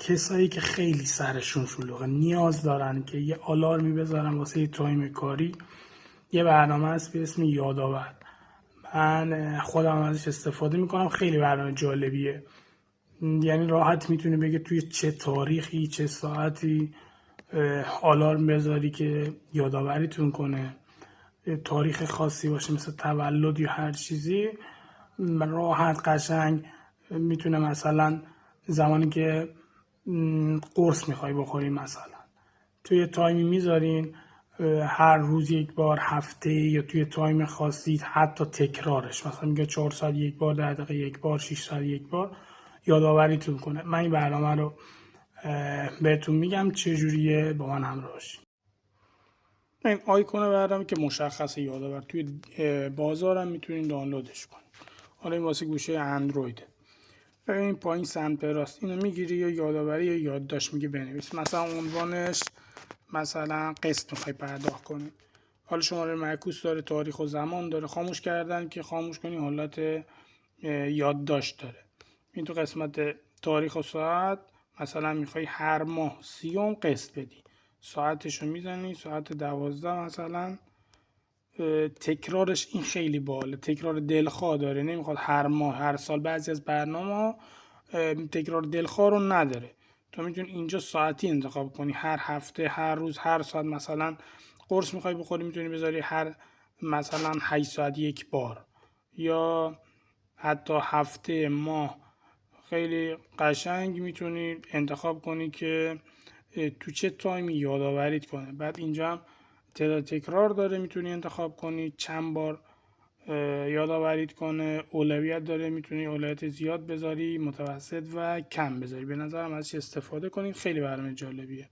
کسایی که خیلی سرشون شلوغه نیاز دارن که یه آلارمی بذارن واسه یه تایم کاری، یه برنامه هست به اسم یادآور. من خودم ازش استفاده میکنم، خیلی برنامه جالبیه. یعنی راحت میتونی بگه توی چه تاریخی چه ساعتی آلارم بذاری که یادآوریتون کنه. تاریخ خاصی باشه مثل تولد یا هر چیزی، راحت قشنگ میتونه مثلا زمانی که قرص میخوای بخوری مثلا توی تایمی میذارین، هر روز یک بار، هفته یا توی تایم خاصی، حتی تکرارش مثلا میگه 4 ساعت یک بار، 10 دقیقه یک بار، 6 ساعت یک بار یادآوریتون کنه. من این برنامه رو بهتون میگم چجوریه، با من همراه باشین. این آیکون برنامه که مشخصه یادآور، توی بازارم میتونین دانلودش کنین. حالا این واسه گوشه اندروید. این پایین سمت راست اینو میگیری یا یادآوری یا یادداشت میگه بنویس. مثلا عنوانش مثلا قسط میخوای پرداخت کنی، حالا شماره معکوس داره، تاریخ و زمان داره، خاموش کردن که خاموش کنی حالت یادداشت داره. این تو قسمت تاریخ و ساعت مثلا میخوای هر ماه 30 قسط بدی، ساعتشو میزنی ساعت 12 مثلا. تکرارش این خیلی باله، تکرار دلخواه داره، نمیخواد هر ماه هر سال. بعضی از برنامه تکرار دلخواه رو نداره، تو میتونی اینجا ساعتی انتخاب کنی، هر هفته، هر روز، هر ساعت. مثلا قرص میخوای بخوری میتونی بذاری هر مثلا 8 ساعت یک بار، یا حتی هفته، ماه. خیلی قشنگ میتونی انتخاب کنی که تو چه تایمی یادآوریت کنه. بعد اینجا هم تعداد تکرار داره، میتونی انتخاب کنی چند بار یادآوریت کنه. اولویت داره، میتونی اولویت زیاد بذاری، متوسط و کم بذاری. به نظرم ازش استفاده کنید، خیلی برنامه جالبیه.